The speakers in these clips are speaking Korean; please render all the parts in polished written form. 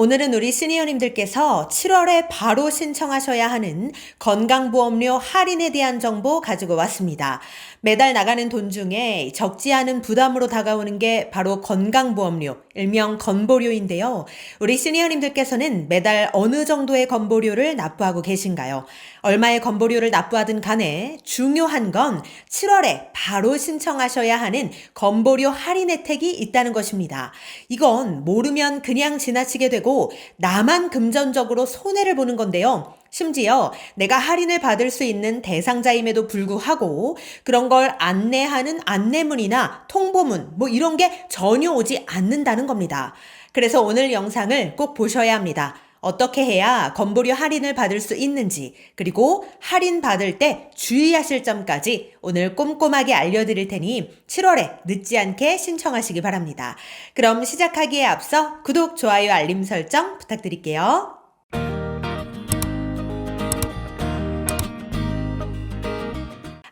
오늘은 우리 시니어님들께서 7월에 바로 신청하셔야 하는 건강보험료 할인에 대한 정보 가지고 왔습니다. 매달 나가는 돈 중에 적지 않은 부담으로 다가오는 게 바로 건강보험료, 일명 건보료인데요. 우리 시니어님들께서는 매달 어느 정도의 건보료를 납부하고 계신가요? 얼마의 건보료를 납부하든 간에 중요한 건 7월에 바로 신청하셔야 하는 건보료 할인 혜택이 있다는 것입니다. 이건 모르면 그냥 지나치게 되고 나만 금전적으로 손해를 보는 건데요. 심지어 내가 할인을 받을 수 있는 대상자임에도 불구하고 그런 걸 안내하는 안내문이나 통보문 이런 게 전혀 오지 않는다는 겁니다. 그래서 오늘 영상을 꼭 보셔야 합니다. 어떻게 해야 건보료 할인을 받을 수 있는지, 그리고 할인 받을 때 주의하실 점까지 오늘 꼼꼼하게 알려드릴 테니 7월에 늦지 않게 신청하시기 바랍니다. 그럼 시작하기에 앞서 구독, 좋아요, 알림 설정 부탁드릴게요.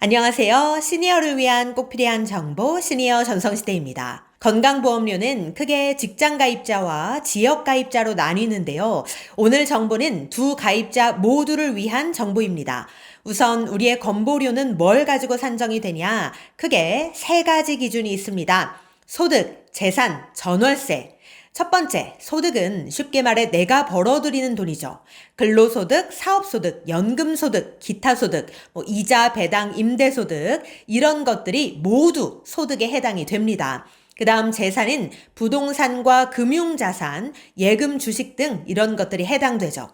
안녕하세요. 시니어를 위한 꼭 필요한 정보, 시니어 전성시대입니다. 건강보험료는 크게 직장 가입자와 지역 가입자로 나뉘는데요. 오늘 정보는 두 가입자 모두를 위한 정보입니다. 우선 우리의 건보료는 뭘 가지고 산정이 되냐? 크게 세 가지 기준이 있습니다. 소득, 재산, 전월세. 첫 번째, 소득은 쉽게 말해 내가 벌어들이는 돈이죠. 근로소득, 사업소득, 연금소득, 기타소득, 이자, 배당, 임대소득 이런 것들이 모두 소득에 해당이 됩니다. 그 다음 재산은 부동산과 금융자산, 예금, 주식 등 이런 것들이 해당되죠.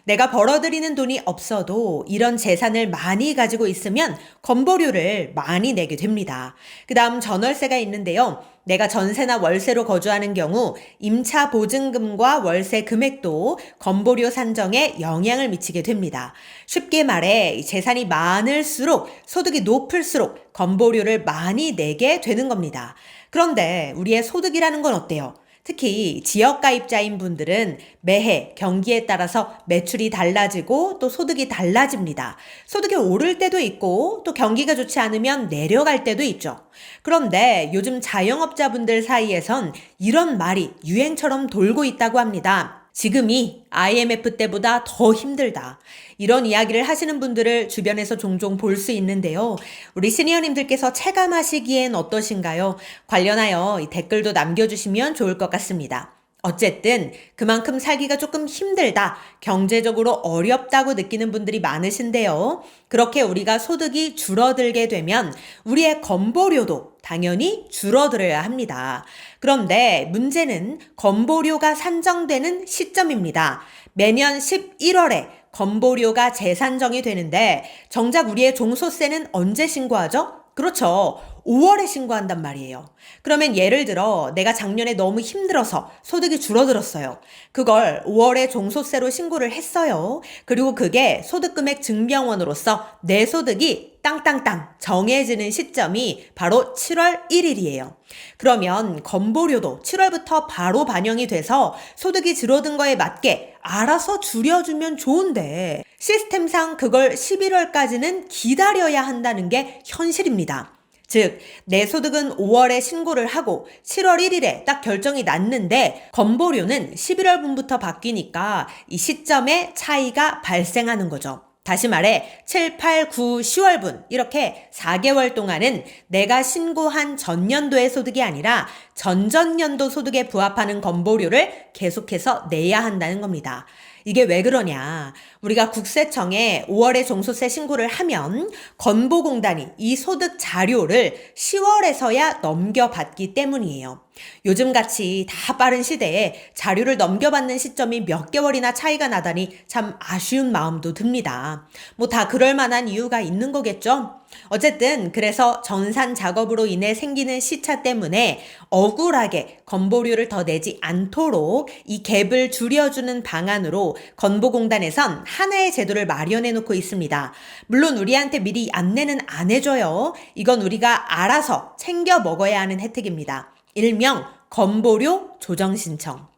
내가 벌어들이는 돈이 없어도 이런 재산을 많이 가지고 있으면 건보료를 많이 내게 됩니다. 그 다음 전월세가 있는데요. 내가 전세나 월세로 거주하는 경우 임차 보증금과 월세 금액도 건보료 산정에 영향을 미치게 됩니다. 쉽게 말해 재산이 많을수록 소득이 높을수록 건보료를 많이 내게 되는 겁니다. 그런데 우리의 소득이라는 건 어때요? 특히 지역 가입자인 분들은 매해 경기에 따라서 매출이 달라지고 또 소득이 달라집니다. 소득이 오를 때도 있고 또 경기가 좋지 않으면 내려갈 때도 있죠. 그런데 요즘 자영업자분들 사이에선 이런 말이 유행처럼 돌고 있다고 합니다. 지금이 IMF 때보다 더 힘들다. 이런 이야기를 하시는 분들을 주변에서 종종 볼 수 있는데요. 우리 시니어님들께서 체감하시기엔 어떠신가요? 관련하여 이 댓글도 남겨주시면 좋을 것 같습니다. 어쨌든 그만큼 살기가 조금 힘들다, 경제적으로 어렵다고 느끼는 분들이 많으신데요. 그렇게 우리가 소득이 줄어들게 되면 우리의 건보료도 당연히 줄어들어야 합니다. 그런데 문제는 건보료가 산정되는 시점입니다. 매년 11월에 건보료가 재산정이 되는데 정작 우리의 종소세는 언제 신고하죠? 그렇죠. 5월에 신고한단 말이에요. 그러면 예를 들어 내가 작년에 너무 힘들어서 소득이 줄어들었어요. 그걸 5월에 종소세로 신고를 했어요. 그리고 그게 소득금액 증명원으로서 내 소득이 땅땅땅 정해지는 시점이 바로 7월 1일이에요. 그러면 건보료도 7월부터 바로 반영이 돼서 소득이 줄어든 거에 맞게 알아서 줄여주면 좋은데 시스템상 그걸 11월까지는 기다려야 한다는 게 현실입니다. 즉, 내 소득은 5월에 신고를 하고 7월 1일에 딱 결정이 났는데 건보료는 11월분부터 바뀌니까 이 시점에 차이가 발생하는 거죠. 다시 말해 7, 8, 9, 10월분 이렇게 4개월 동안은 내가 신고한 전년도의 소득이 아니라 전전년도 소득에 부합하는 건보료를 계속해서 내야 한다는 겁니다. 이게 왜 그러냐? 우리가 국세청에 5월에 종소세 신고를 하면 건보공단이 이 소득 자료를 10월에서야 넘겨받기 때문이에요. 요즘같이 다 빠른 시대에 자료를 넘겨받는 시점이 몇 개월이나 차이가 나다니 참 아쉬운 마음도 듭니다. 다 그럴 만한 이유가 있는 거겠죠? 어쨌든 그래서 전산 작업으로 인해 생기는 시차 때문에 억울하게 건보료를 더 내지 않도록 이 갭을 줄여주는 방안으로 건보공단에선 하나의 제도를 마련해 놓고 있습니다. 물론 우리한테 미리 안내는 안 해줘요. 이건 우리가 알아서 챙겨 먹어야 하는 혜택입니다. 일명 건보료 조정 신청.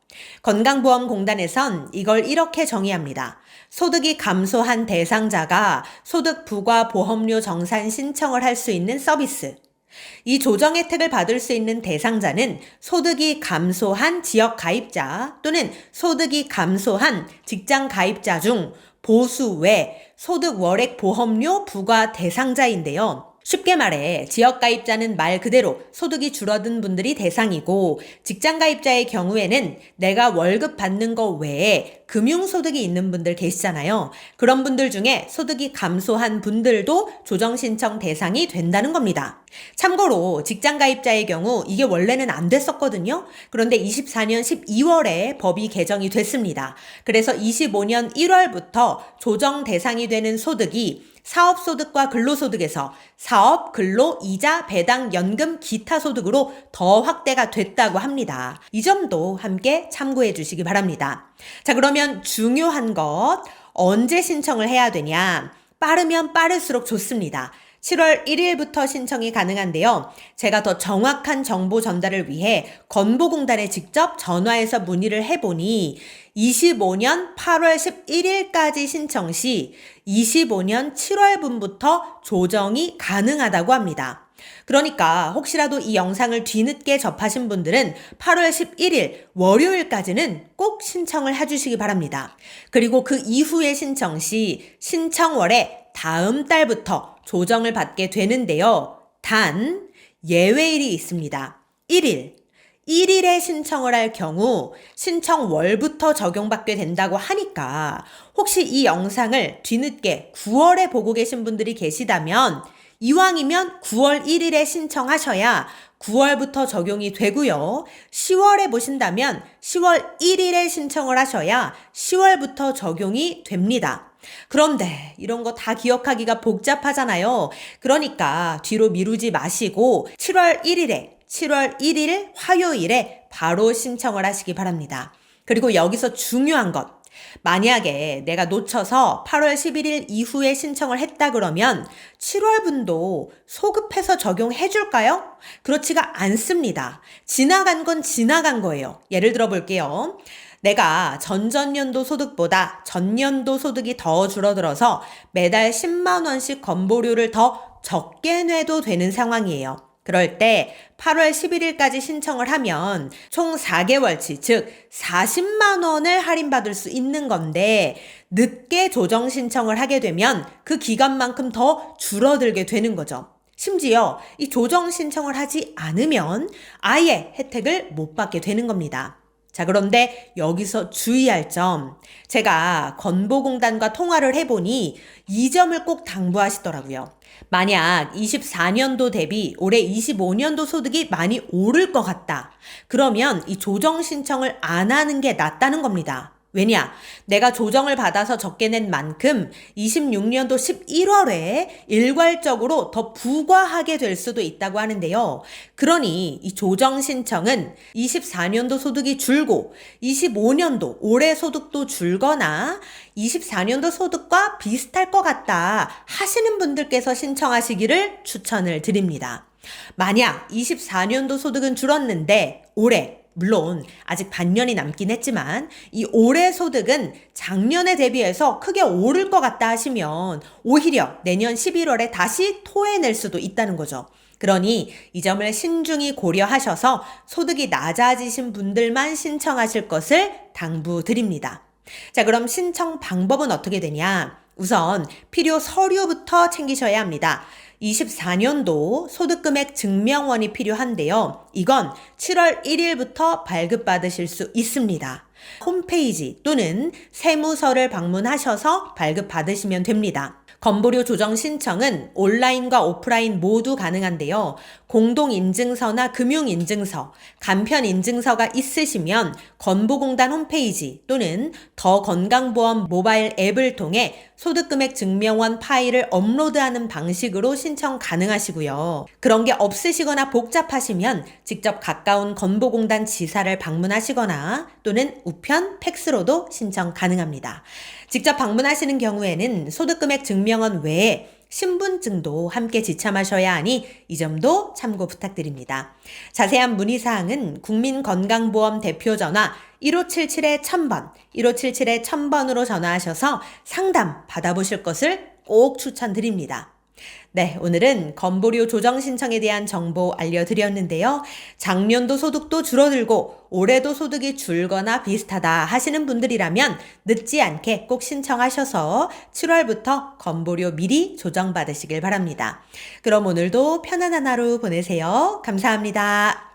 건강보험공단에선 이걸 이렇게 정의합니다. 소득이 감소한 대상자가 소득 부과 보험료 정산 신청을 할 수 있는 서비스. 이 조정 혜택을 받을 수 있는 대상자는 소득이 감소한 지역 가입자 또는 소득이 감소한 직장 가입자 중 보수 외 소득 월액 보험료 부과 대상자인데요. 쉽게 말해 지역 가입자는 말 그대로 소득이 줄어든 분들이 대상이고 직장 가입자의 경우에는 내가 월급 받는 거 외에 금융소득이 있는 분들 계시잖아요. 그런 분들 중에 소득이 감소한 분들도 조정 신청 대상이 된다는 겁니다. 참고로 직장 가입자의 경우 이게 원래는 안 됐었거든요. 그런데 24년 12월에 법이 개정이 됐습니다. 그래서 25년 1월부터 조정 대상이 되는 소득이 사업소득과 근로소득에서 사업, 근로, 이자, 배당, 연금, 기타 소득으로 더 확대가 됐다고 합니다. 이 점도 함께 참고해 주시기 바랍니다. 자, 그러면 중요한 것, 언제 신청을 해야 되냐? 빠르면 빠를수록 좋습니다. 7월 1일부터 신청이 가능한데요. 제가 더 정확한 정보 전달을 위해 건보공단에 직접 전화해서 문의를 해보니 25년 8월 11일까지 신청 시 25년 7월분부터 조정이 가능하다고 합니다. 그러니까 혹시라도 이 영상을 뒤늦게 접하신 분들은 8월 11일 월요일까지는 꼭 신청을 해주시기 바랍니다. 그리고 그 이후에 신청 시 신청월의 다음 달부터 조정을 받게 되는데요. 단 예외일이 있습니다. 1일에 신청을 할 경우 신청월부터 적용받게 된다고 하니까 혹시 이 영상을 뒤늦게 9월에 보고 계신 분들이 계시다면 이왕이면 9월 1일에 신청하셔야 9월부터 적용이 되고요. 10월에 보신다면 10월 1일에 신청을 하셔야 10월부터 적용이 됩니다. 그런데 이런 거 다 기억하기가 복잡하잖아요. 그러니까 뒤로 미루지 마시고 7월 1일 화요일에 바로 신청을 하시기 바랍니다. 그리고 여기서 중요한 것. 만약에 내가 놓쳐서 8월 11일 이후에 신청을 했다 그러면 7월분도 소급해서 적용해 줄까요? 그렇지가 않습니다. 지나간 건 지나간 거예요. 예를 들어 볼게요. 내가 전전년도 소득보다 전년도 소득이 더 줄어들어서 매달 10만 원씩 건보료를 더 적게 내도 되는 상황이에요. 그럴 때 8월 11일까지 신청을 하면 총 4개월치, 즉 40만 원을 할인받을 수 있는 건데 늦게 조정 신청을 하게 되면 그 기간만큼 더 줄어들게 되는 거죠. 심지어 이 조정 신청을 하지 않으면 아예 혜택을 못 받게 되는 겁니다. 자, 그런데 여기서 주의할 점, 제가 건보공단과 통화를 해보니 이 점을 꼭 당부하시더라고요. 만약 24년도 대비 올해 25년도 소득이 많이 오를 것 같다. 그러면 이 조정 신청을 안 하는 게 낫다는 겁니다. 왜냐? 내가 조정을 받아서 적게 낸 만큼 26년도 11월에 일괄적으로 더 부과하게 될 수도 있다고 하는데요. 그러니 이 조정 신청은 24년도 소득이 줄고 25년도 올해 소득도 줄거나 24년도 소득과 비슷할 것 같다 하시는 분들께서 신청하시기를 추천을 드립니다. 만약 24년도 소득은 줄었는데 올해 물론 아직 반년이 남긴 했지만 이 올해 소득은 작년에 대비해서 크게 오를 것 같다 하시면 오히려 내년 11월에 다시 토해낼 수도 있다는 거죠. 그러니 이 점을 신중히 고려하셔서 소득이 낮아지신 분들만 신청하실 것을 당부드립니다. 자, 그럼 신청 방법은 어떻게 되냐? 우선 필요 서류부터 챙기셔야 합니다. 24년도 소득금액 증명원이 필요한데요. 이건 7월 1일부터 발급받으실 수 있습니다. 홈페이지 또는 세무서를 방문하셔서 발급받으시면 됩니다. 건보료 조정 신청은 온라인과 오프라인 모두 가능한데요. 공동인증서나 금융인증서, 간편인증서가 있으시면 건보공단 홈페이지 또는 더건강보험 모바일 앱을 통해 소득금액 증명원 파일을 업로드하는 방식으로 신청 가능하시고요. 그런 게 없으시거나 복잡하시면 직접 가까운 건보공단 지사를 방문하시거나 또는 우편, 팩스로도 신청 가능합니다. 직접 방문하시는 경우에는 소득금액 증명원 외에 신분증도 함께 지참하셔야 하니 이 점도 참고 부탁드립니다. 자세한 문의사항은 국민건강보험 대표전화 1577-1000번, 1577-1000번으로 전화하셔서 상담 받아보실 것을 꼭 추천드립니다. 네, 오늘은 건보료 조정 신청에 대한 정보 알려드렸는데요. 작년도 소득도 줄어들고 올해도 소득이 줄거나 비슷하다 하시는 분들이라면 늦지 않게 꼭 신청하셔서 7월부터 건보료 미리 조정받으시길 바랍니다. 그럼 오늘도 편안한 하루 보내세요. 감사합니다.